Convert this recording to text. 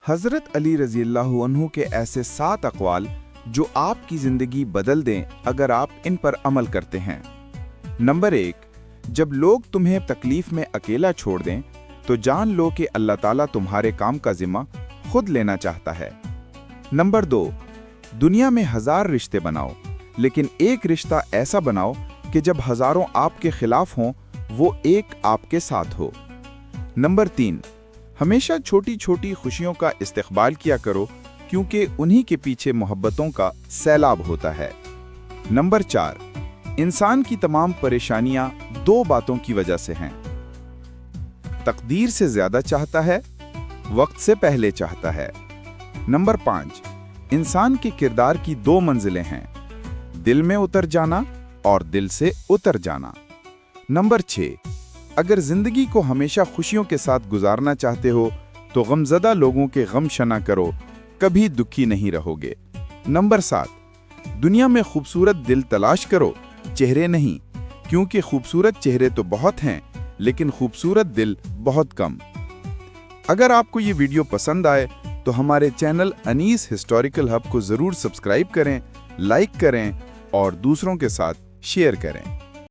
حضرت علی رضی اللہ عنہ کے ایسے 7 اقوال جو آپ کی زندگی بدل دیں اگر آپ ان پر عمل کرتے ہیں۔ نمبر 1، جب لوگ تمہیں تکلیف میں اکیلا چھوڑ دیں تو جان لو کہ اللہ تعالیٰ تمہارے کام کا ذمہ خود لینا چاہتا ہے۔ نمبر 2، دنیا میں 1000 رشتے بناؤ لیکن ایک رشتہ ایسا بناؤ کہ جب ہزاروں آپ کے خلاف ہوں وہ ایک آپ کے ساتھ ہو۔ نمبر 3، ہمیشہ چھوٹی چھوٹی خوشیوں کا استقبال کیا کرو کیونکہ انہی کے پیچھے محبتوں کا سیلاب ہوتا ہے۔ نمبر 4، انسان کی تمام پریشانیاں 2 باتوں کی وجہ سے ہیں۔ تقدیر سے زیادہ چاہتا ہے، وقت سے پہلے چاہتا ہے۔ نمبر 5، انسان کے کردار کی 2 منزلیں ہیں، دل میں اتر جانا اور دل سے اتر جانا۔ نمبر 6، اگر زندگی کو ہمیشہ خوشیوں کے ساتھ گزارنا چاہتے ہو تو غمزدہ لوگوں کے غم شنا کرو، کبھی دکھی نہیں رہو گے۔ نمبر 7، دنیا میں خوبصورت دل تلاش کرو، چہرے نہیں، کیونکہ خوبصورت چہرے تو بہت ہیں لیکن خوبصورت دل بہت کم۔ اگر آپ کو یہ ویڈیو پسند آئے تو ہمارے چینل انیس ہسٹوریکل ہب کو ضرور سبسکرائب کریں، لائک کریں اور دوسروں کے ساتھ شیئر کریں۔